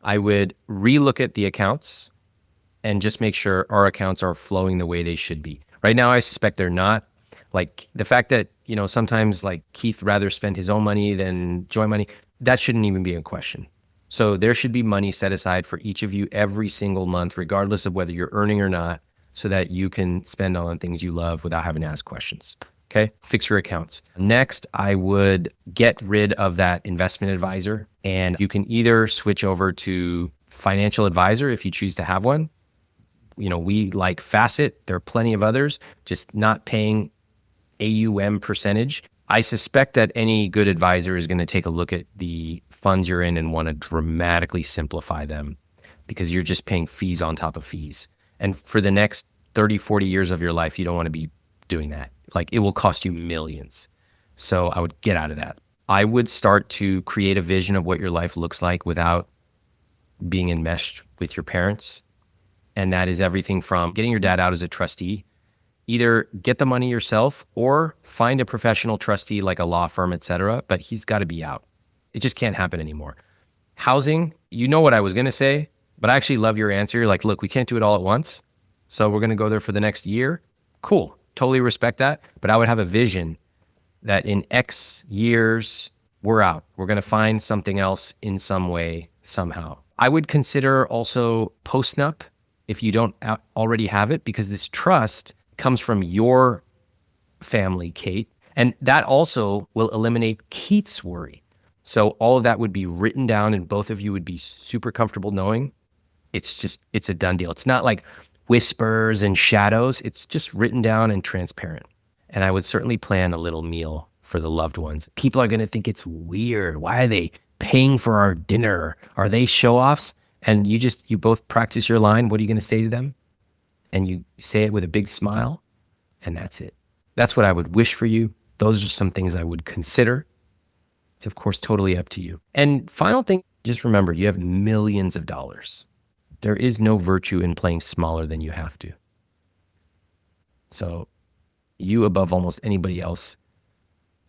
S3: I would relook at the accounts and just make sure our accounts are flowing the way they should be. Right now, I suspect they're not. Like the fact that, you know, sometimes like Keith rather spend his own money than joint money, that shouldn't even be in question. So there should be money set aside for each of you every single month, regardless of whether you're earning or not, so that you can spend on things you love without having to ask questions. Okay? Fix your accounts. Next, I would get rid of that investment advisor, and you can either switch over to financial advisor if you choose to have one. You know, we like Facet. There are plenty of others, just not paying AUM percentage. I suspect that any good advisor is going to take a look at the funds you're in and want to dramatically simplify them, because you're just paying fees on top of fees. And for the next 30, 40 years of your life, you don't want to be doing that. Like it will cost you millions. So I would get out of that. I would start to create a vision of what your life looks like without being enmeshed with your parents. And that is everything from getting your dad out as a trustee, either get the money yourself or find a professional trustee like a law firm, et cetera, but he's got to be out. It just can't happen anymore. Housing, you know what I was going to say, but I actually love your answer. You're like, look, we can't do it all at once. So we're going to go there for the next year. Cool. Totally respect that. But I would have a vision that in X years, we're out. We're going to find something else in some way, somehow. I would consider also post-nup if you don't already have it, because this trust comes from your family, Kate. And that also will eliminate Keith's worry. So all of that would be written down and both of you would be super comfortable knowing it's a done deal. It's not like whispers and shadows. It's just written down and transparent. And I would certainly plan a little meal for the loved ones. People are going to think it's weird. Why are they paying for our dinner? Are they show-offs? and you both practice your line. What are you going to say to them? And you say it with a big smile, and that's it. That's what I would wish for you. Those are some things I would consider. It's of course totally up to you. And final thing, just remember, you have millions of dollars. There is no virtue in playing smaller than you have to. So you, above almost anybody else,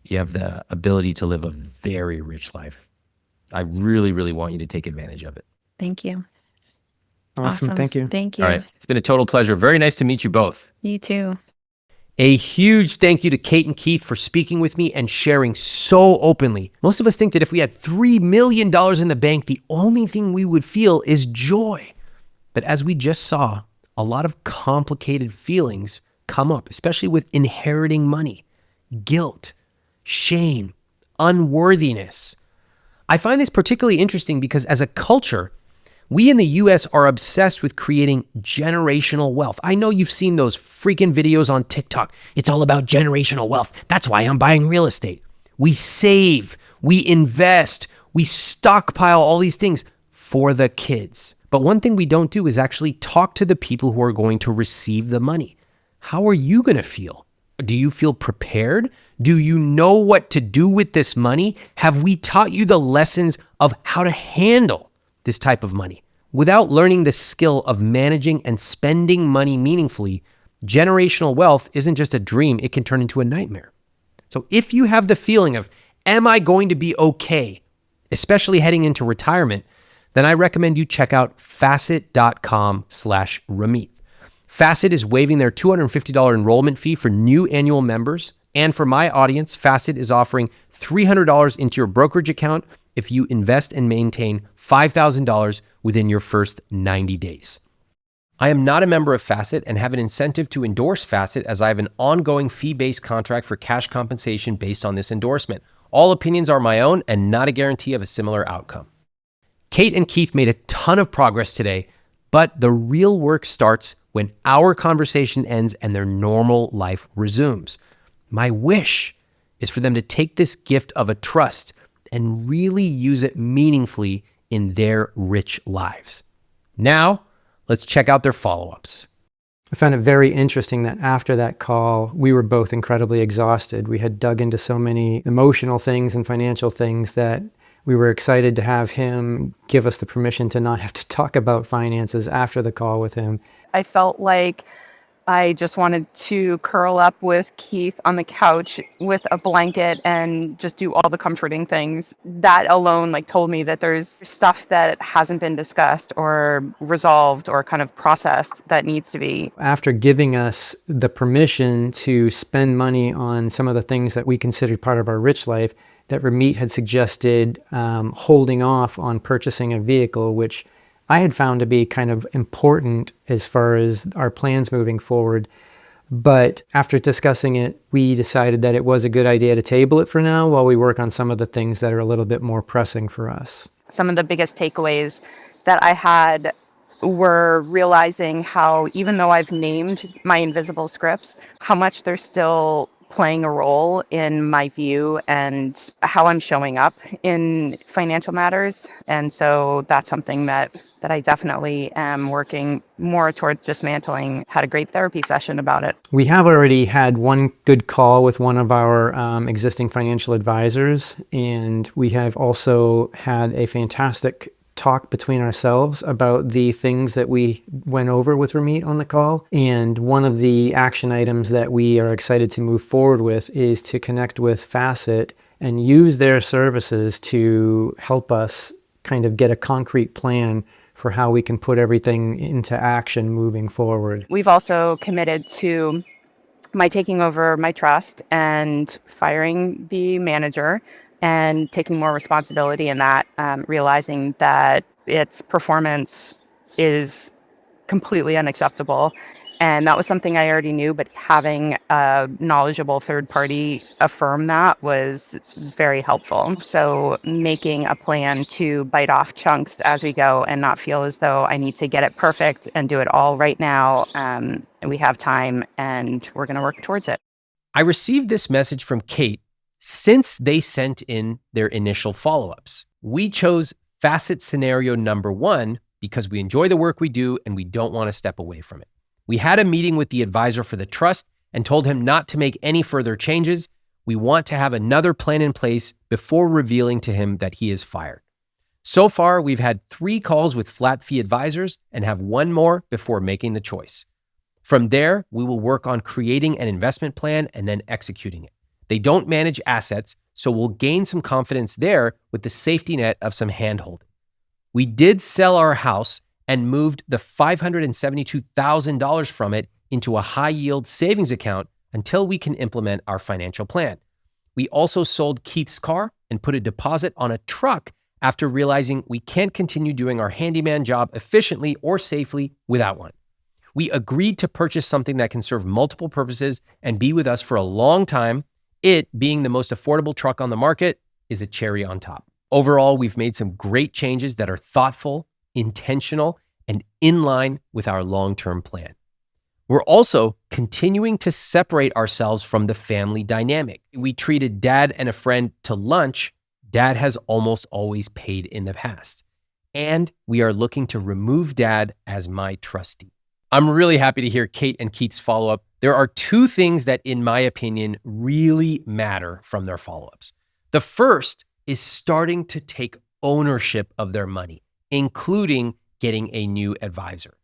S3: you have the ability to live a very rich life. I really, really want you to take advantage of it.
S1: Thank you.
S2: Awesome. Thank you.
S1: Thank you.
S3: All right. It's been a total pleasure. Very nice to meet you both.
S1: You too.
S4: A huge thank you to Kate and Keith for speaking with me and sharing so openly. Most of us think that if we had $3 million in the bank, the only thing we would feel is joy. But as we just saw, a lot of complicated feelings come up, especially with inheriting money, guilt, shame, unworthiness. I find this particularly interesting because as a culture, we in the US are obsessed with creating generational wealth. I know you've seen those freaking videos on TikTok. It's all about generational wealth. That's why I'm buying real estate. We save, we invest, we stockpile all these things for the kids. But one thing we don't do is actually talk to the people who are going to receive the money. How are you going to feel? Do you feel prepared? Do you know what to do with this money? Have we taught you the lessons of how to handle this type of money? Without learning the skill of managing and spending money meaningfully, generational wealth isn't just a dream, it can turn into a nightmare. So if you have the feeling of, am I going to be okay, especially heading into retirement, then I recommend you check out facet.com/Ramit. Facet is waiving their $250 enrollment fee for new annual members. And for my audience, Facet is offering $300 into your brokerage account if you invest and maintain $5,000 within your first 90 days. I am not a member of Facet and have an incentive to endorse Facet as I have an ongoing fee-based contract for cash compensation based on this endorsement. All opinions are my own and not a guarantee of a similar outcome. Kate and Keith made a ton of progress today, but the real work starts when our conversation ends and their normal life resumes. My wish is for them to take this gift of a trust and really use it meaningfully in their rich lives. Now, let's check out their follow-ups.
S2: I found it very interesting that after that call, we were both incredibly exhausted. We had dug into so many emotional things and financial things that we were excited to have him give us the permission to not have to talk about finances after the call with him.
S1: I felt like I just wanted to curl up with Keith on the couch with a blanket and just do all the comforting things. That alone told me that there's stuff that hasn't been discussed or resolved or kind of processed that needs to be.
S2: After giving us the permission to spend money on some of the things that we considered part of our rich life, that Ramit had suggested holding off on purchasing a vehicle, which I had found to be kind of important as far as our plans moving forward. But after discussing it, we decided that it was a good idea to table it for now while we work on some of the things that are a little bit more pressing for us.
S1: Some of the biggest takeaways that I had were realizing how, even though I've named my invisible scripts, how much they're still playing a role in my view and how I'm showing up in financial matters. And so that's something that I definitely am working more towards dismantling. Had a great therapy session about it.
S2: We have already had one good call with one of our existing financial advisors, and we have also had a fantastic talk between ourselves about the things that we went over with Ramit on the call. And one of the action items that we are excited to move forward with is to connect with Facet and use their services to help us kind of get a concrete plan for how we can put everything into action moving forward.
S1: We've also committed to my taking over my trust and firing the manager and taking more responsibility in that, realizing that its performance is completely unacceptable. And that was something I already knew, but having a knowledgeable third party affirm that was very helpful. So making a plan to bite off chunks as we go and not feel as though I need to get it perfect and do it all right now. And we have time and we're going to work towards it.
S4: I received this message from Kate since they sent in their initial follow-ups. We chose Facet Scenario number 1 because we enjoy the work we do and we don't want to step away from it. We had a meeting with the advisor for the trust and told him not to make any further changes. We want to have another plan in place before revealing to him that he is fired. So far, we've had 3 calls with flat fee advisors and have 1 more before making the choice. From there, we will work on creating an investment plan and then executing it. They don't manage assets, so we'll gain some confidence there with the safety net of some handholding. We did sell our house and moved the $572,000 from it into a high-yield savings account until we can implement our financial plan. We also sold Keith's car and put a deposit on a truck after realizing we can't continue doing our handyman job efficiently or safely without one. We agreed to purchase something that can serve multiple purposes and be with us for a long time. It, being the most affordable truck on the market, is a cherry on top. Overall, we've made some great changes that are thoughtful, intentional, and in line with our long-term plan. We're also continuing to separate ourselves from the family dynamic. We treated dad and a friend to lunch. Dad has almost always paid in the past. And we are looking to remove dad as my trustee. I'm really happy to hear Kate and Keith's follow-up. There are 2 things that, in my opinion, really matter from their follow-ups. The first is starting to take ownership of their money, including getting a new advisor.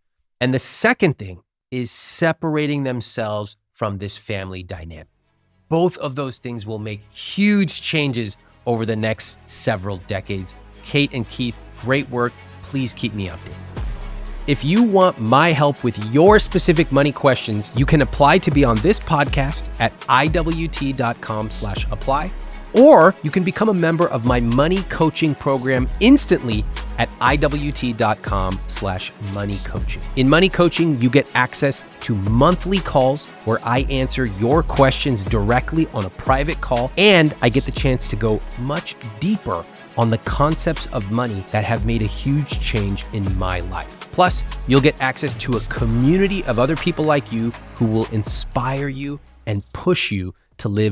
S4: And the second thing is separating themselves from this family dynamic. Both of those things will make huge changes over the next several decades. Kate and Keith, great work. Please keep me updated. If you want my help with your specific money questions, you can apply to be on this podcast at iwt.com/apply, or you can become a member of my money coaching program instantly at iwt.com/moneycoaching. In money coaching, you get access to monthly calls where I answer your questions directly on a private call, and I get the chance to go much deeper on the concepts of money that have made a huge change in my life. Plus, you'll get access to a community of other people like you who will inspire you and push you to live